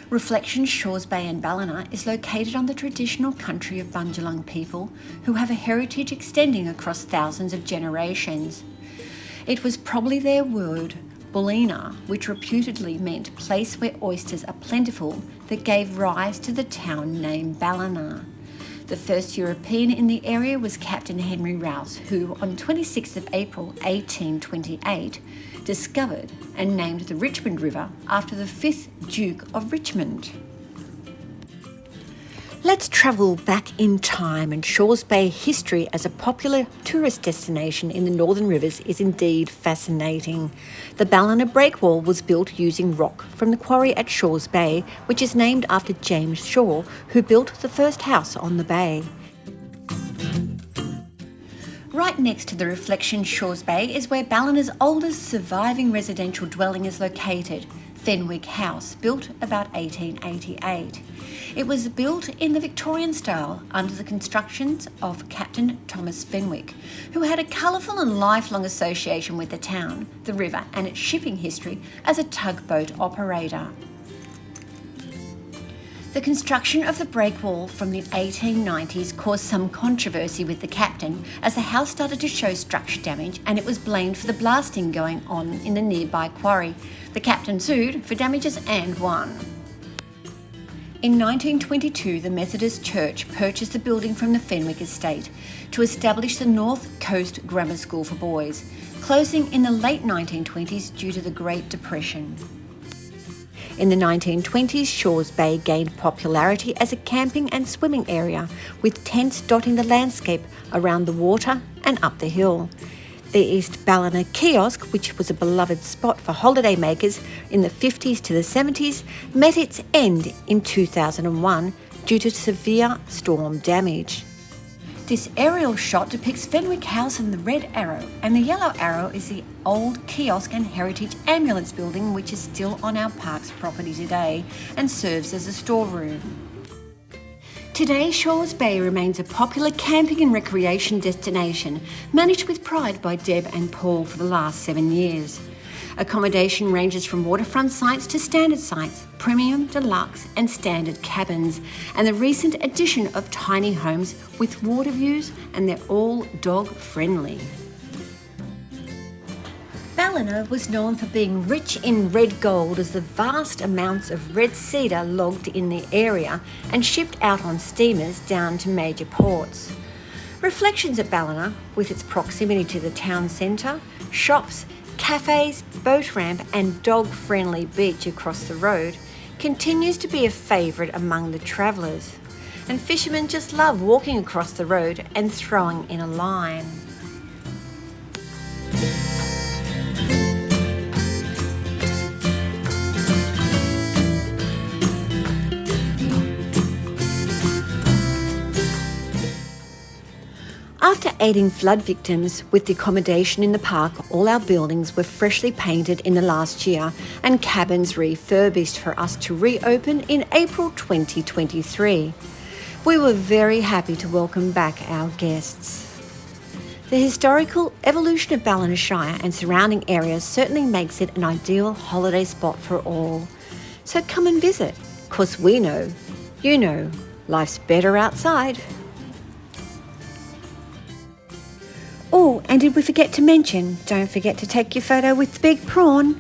Reflection Shores Bay in Ballina is located on the traditional country of Bundjalung people who have a heritage extending across thousands of generations. It was probably their word, Ballina, which reputedly meant place where oysters are plentiful, that gave rise to the town name Ballina. The first European in the area was Captain Henry Rouse, who on 26th of April 1828 discovered and named the Richmond River after the 5th Duke of Richmond. Let's travel back in time, and Shores Bay history as a popular tourist destination in the Northern Rivers is indeed fascinating. The Ballina Breakwall was built using rock from the quarry at Shores Bay, which is named after James Shaw, who built the first house on the bay. Right next to the Reflection Shores Bay is where Ballina's oldest surviving residential dwelling is located, Fenwick House, built about 1888. It was built in the Victorian style under the constructions of Captain Thomas Fenwick, who had a colourful and lifelong association with the town, the river and its shipping history as a tugboat operator. The construction of the breakwall from the 1890s caused some controversy with the captain as the house started to show structure damage, and it was blamed for the blasting going on in the nearby quarry. The captain sued for damages and won. In 1922, the Methodist Church purchased the building from the Fenwick estate to establish the North Coast Grammar School for boys, closing in the late 1920s due to the Great Depression. In the 1920s, Shores Bay gained popularity as a camping and swimming area, with tents dotting the landscape around the water and up the hill. The East Ballina kiosk, which was a beloved spot for holidaymakers in the 50s to the 70s, met its end in 2001 due to severe storm damage. This aerial shot depicts Fenwick House in the red arrow, and the yellow arrow is the old kiosk and heritage ambulance building, which is still on our park's property today and serves as a storeroom. Today, Shores Bay remains a popular camping and recreation destination, managed with pride by Deb and Paul for the last 7 years. Accommodation ranges from waterfront sites to standard sites, premium, deluxe and standard cabins, and the recent addition of tiny homes with water views, and they're all dog friendly. Ballina was known for being rich in red gold, as the vast amounts of red cedar logged in the area and shipped out on steamers down to major ports. Reflections at Ballina, with its proximity to the town centre, shops, cafes, boat ramp and dog-friendly beach across the road, continues to be a favourite among the travellers. And fishermen just love walking across the road and throwing in a line. After aiding flood victims with the accommodation in the park, all our buildings were freshly painted in the last year and cabins refurbished for us to reopen in April 2023. We were very happy to welcome back our guests. The historical evolution of Ballina Shire and surrounding areas certainly makes it an ideal holiday spot for all. So come and visit, 'cause we know, you know, life's better outside. Oh, and did we forget to mention, don't forget to take your photo with the big prawn.